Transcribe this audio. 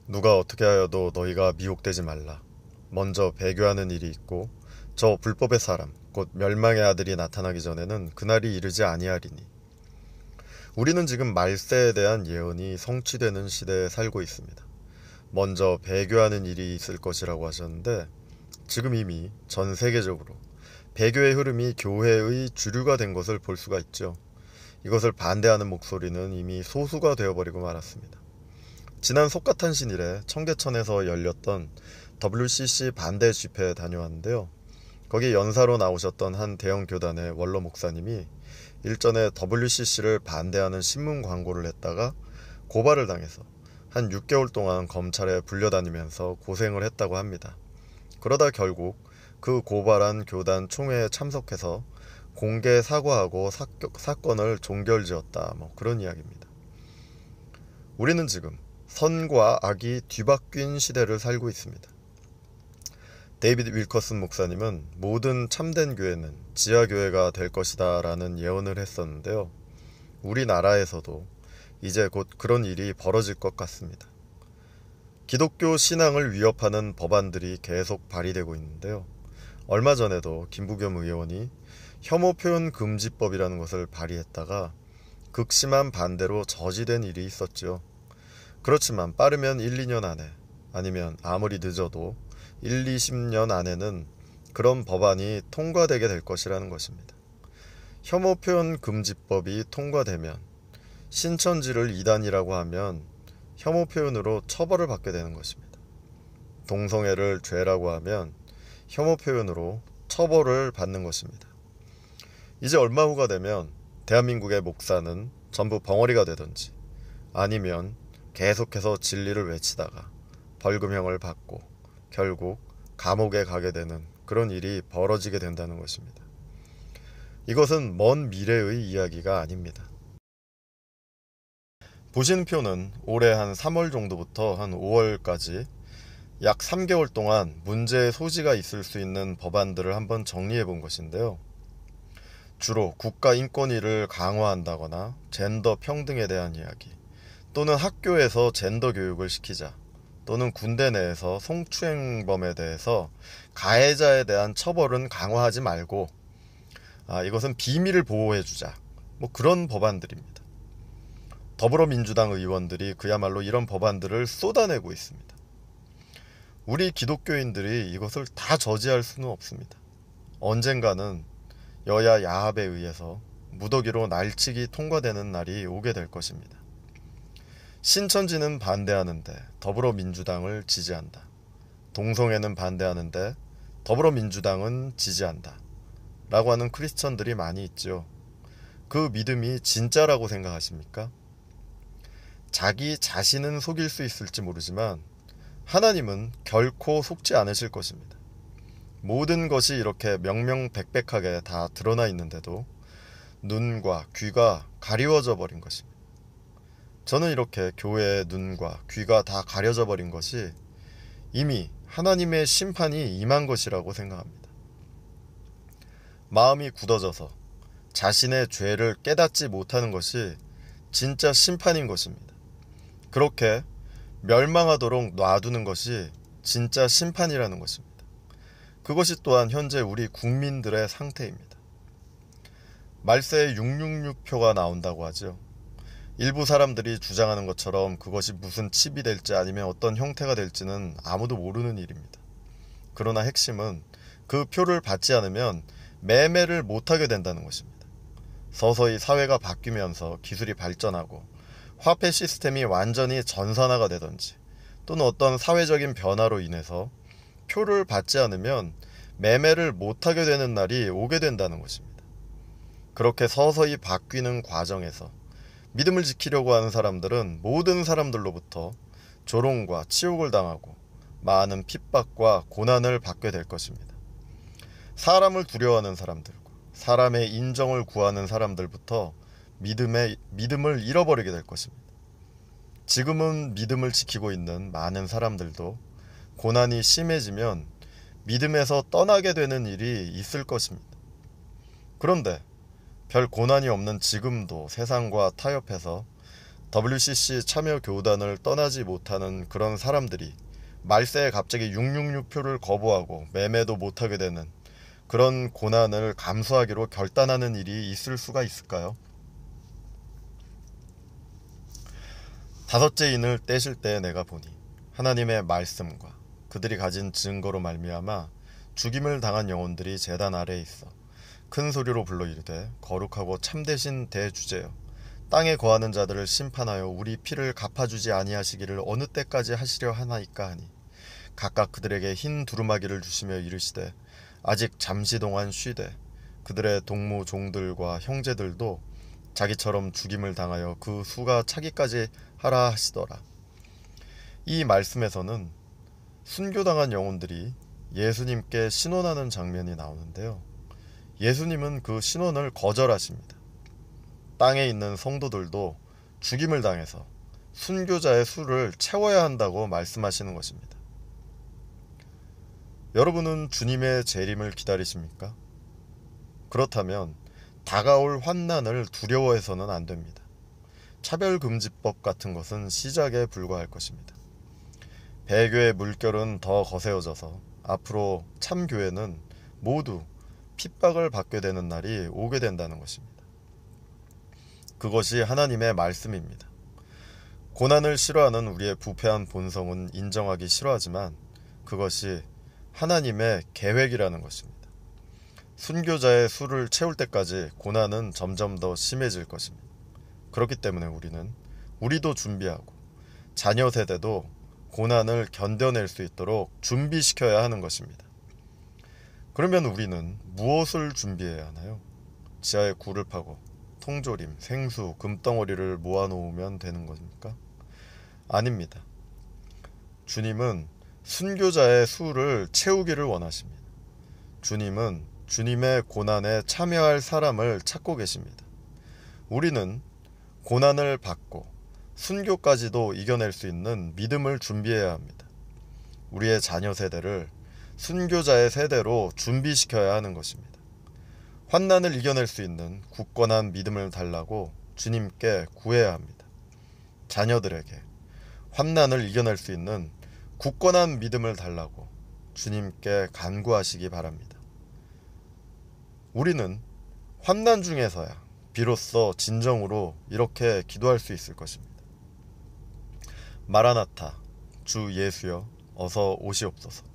누가 어떻게 하여도 너희가 미혹되지 말라. 먼저 배교하는 일이 있고 저 불법의 사람 곧 멸망의 아들이 나타나기 전에는 그날이 이르지 아니하리니. 우리는 지금 말세에 대한 예언이 성취되는 시대에 살고 있습니다. 먼저 배교하는 일이 있을 것이라고 하셨는데 지금 이미 전 세계적으로 배교의 흐름이 교회의 주류가 된 것을 볼 수가 있죠. 이것을 반대하는 목소리는 이미 소수가 되어버리고 말았습니다. 지난 속가탄신일에 청계천에서 열렸던 WCC 반대 집회에 다녀왔는데요. 거기 연사로 나오셨던 한 대형 교단의 원로 목사님이 일전에 WCC를 반대하는 신문 광고를 했다가 고발을 당해서 한 6개월 동안 검찰에 불려다니면서 고생을 했다고 합니다. 그러다 결국 그 고발한 교단 총회에 참석해서 공개 사과하고 사건을 종결지었다. 그런 이야기입니다. 우리는 지금 선과 악이 뒤바뀐 시대를 살고 있습니다. 데이비드 윌커슨 목사님은 모든 참된 교회는 지하교회가 될 것이다 라는 예언을 했었는데요. 우리나라에서도 이제 곧 그런 일이 벌어질 것 같습니다. 기독교 신앙을 위협하는 법안들이 계속 발의되고 있는데요. 얼마 전에도 김부겸 의원이 혐오 표현 금지법이라는 것을 발의했다가 극심한 반대로 저지된 일이 있었죠. 그렇지만 빠르면 1, 2년 안에 아니면 아무리 늦어도 1, 20년 안에는 그런 법안이 통과되게 될 것이라는 것입니다. 혐오 표현 금지법이 통과되면 신천지를 이단이라고 하면 혐오 표현으로 처벌을 받게 되는 것입니다. 동성애를 죄라고 하면 혐오 표현으로 처벌을 받는 것입니다. 이제 얼마 후가 되면 대한민국의 목사는 전부 벙어리가 되든지 아니면 계속해서 진리를 외치다가 벌금형을 받고 결국 감옥에 가게 되는 그런 일이 벌어지게 된다는 것입니다. 이것은 먼 미래의 이야기가 아닙니다. 보시는 표는 올해 한 3월 정도부터 한 5월까지 약 3개월 동안 문제의 소지가 있을 수 있는 법안들을 한번 정리해 본 것인데요. 주로 국가인권위를 강화한다거나 젠더 평등에 대한 이야기, 또는 학교에서 젠더 교육을 시키자, 또는 군대 내에서 성추행범에 대해서 가해자에 대한 처벌은 강화하지 말고 이것은 비밀을 보호해주자, 그런 법안들입니다. 더불어민주당 의원들이 그야말로 이런 법안들을 쏟아내고 있습니다. 우리 기독교인들이 이것을 다 저지할 수는 없습니다. 언젠가는 여야 야합에 의해서 무더기로 날치기 통과되는 날이 오게 될 것입니다. 신천지는 반대하는데 더불어민주당을 지지한다. 동성애는 반대하는데 더불어민주당은 지지한다. 라고 하는 크리스천들이 많이 있죠. 그 믿음이 진짜라고 생각하십니까? 자기 자신은 속일 수 있을지 모르지만 하나님은 결코 속지 않으실 것입니다. 모든 것이 이렇게 명명백백하게 다 드러나 있는데도 눈과 귀가 가리워져 버린 것입니다. 저는 이렇게 교회의 눈과 귀가 다 가려져 버린 것이 이미 하나님의 심판이 임한 것이라고 생각합니다. 마음이 굳어져서 자신의 죄를 깨닫지 못하는 것이 진짜 심판인 것입니다. 그렇게 멸망하도록 놔두는 것이 진짜 심판이라는 것입니다. 그것이 또한 현재 우리 국민들의 상태입니다. 말세에 666표가 나온다고 하죠. 일부 사람들이 주장하는 것처럼 그것이 무슨 칩이 될지 아니면 어떤 형태가 될지는 아무도 모르는 일입니다. 그러나 핵심은 그 표를 받지 않으면 매매를 못하게 된다는 것입니다. 서서히 사회가 바뀌면서 기술이 발전하고 화폐 시스템이 완전히 전산화가 되든지 또는 어떤 사회적인 변화로 인해서 표를 받지 않으면 매매를 못하게 되는 날이 오게 된다는 것입니다. 그렇게 서서히 바뀌는 과정에서 믿음을 지키려고 하는 사람들은 모든 사람들로부터 조롱과 치욕을 당하고 많은 핍박과 고난을 받게 될 것입니다. 사람을 두려워하는 사람들과 사람의 인정을 구하는 사람들부터 믿음을 잃어버리게 될 것입니다. 지금은 믿음을 지키고 있는 많은 사람들도 고난이 심해지면 믿음에서 떠나게 되는 일이 있을 것입니다. 그런데 별 고난이 없는 지금도 세상과 타협해서 WCC 참여 교단을 떠나지 못하는 그런 사람들이 말세에 갑자기 666표를 거부하고 매매도 못하게 되는 그런 고난을 감수하기로 결단하는 일이 있을 수가 있을까요? 다섯째 인을 떼실 때 내가 보니 하나님의 말씀과 그들이 가진 증거로 말미암아 죽임을 당한 영혼들이 제단 아래에 있어 큰 소리로 불러 이르되 거룩하고 참되신 대주제여 땅에 거하는 자들을 심판하여 우리 피를 갚아주지 아니하시기를 어느 때까지 하시려 하나이까 하니 각각 그들에게 흰 두루마기를 주시며 이르시되 아직 잠시 동안 쉬되 그들의 동무 종들과 형제들도 자기처럼 죽임을 당하여 그 수가 차기까지 하라 하시더라. 이 말씀에서는 순교당한 영혼들이 예수님께 신원하는 장면이 나오는데요. 예수님은 그 신원을 거절하십니다. 땅에 있는 성도들도 죽임을 당해서 순교자의 수를 채워야 한다고 말씀하시는 것입니다. 여러분은 주님의 재림을 기다리십니까? 그렇다면 다가올 환난을 두려워해서는 안 됩니다. 차별금지법 같은 것은 시작에 불과할 것입니다. 배교의 물결은 더 거세어져서 앞으로 참교회는 모두 핍박을 받게 되는 날이 오게 된다는 것입니다. 그것이 하나님의 말씀입니다. 고난을 싫어하는 우리의 부패한 본성은 인정하기 싫어하지만 그것이 하나님의 계획이라는 것입니다. 순교자의 수를 채울 때까지 고난은 점점 더 심해질 것입니다. 그렇기 때문에 우리도 준비하고 자녀 세대도 고난을 견뎌낼 수 있도록 준비시켜야 하는 것입니다. 그러면 우리는 무엇을 준비해야 하나요? 지하에 굴을 파고 통조림, 생수, 금덩어리를 모아놓으면 되는 겁니까? 아닙니다. 주님은 순교자의 수를 채우기를 원하십니다. 주님은 주님의 고난에 참여할 사람을 찾고 계십니다. 우리는 고난을 받고 순교까지도 이겨낼 수 있는 믿음을 준비해야 합니다. 우리의 자녀 세대를 순교자의 세대로 준비시켜야 하는 것입니다. 환난을 이겨낼 수 있는 굳건한 믿음을 달라고 주님께 구해야 합니다. 자녀들에게 환난을 이겨낼 수 있는 굳건한 믿음을 달라고 주님께 간구하시기 바랍니다. 우리는 환난 중에서야 비로소 진정으로 이렇게 기도할 수 있을 것입니다. 마라나타, 주 예수여 어서 오시옵소서.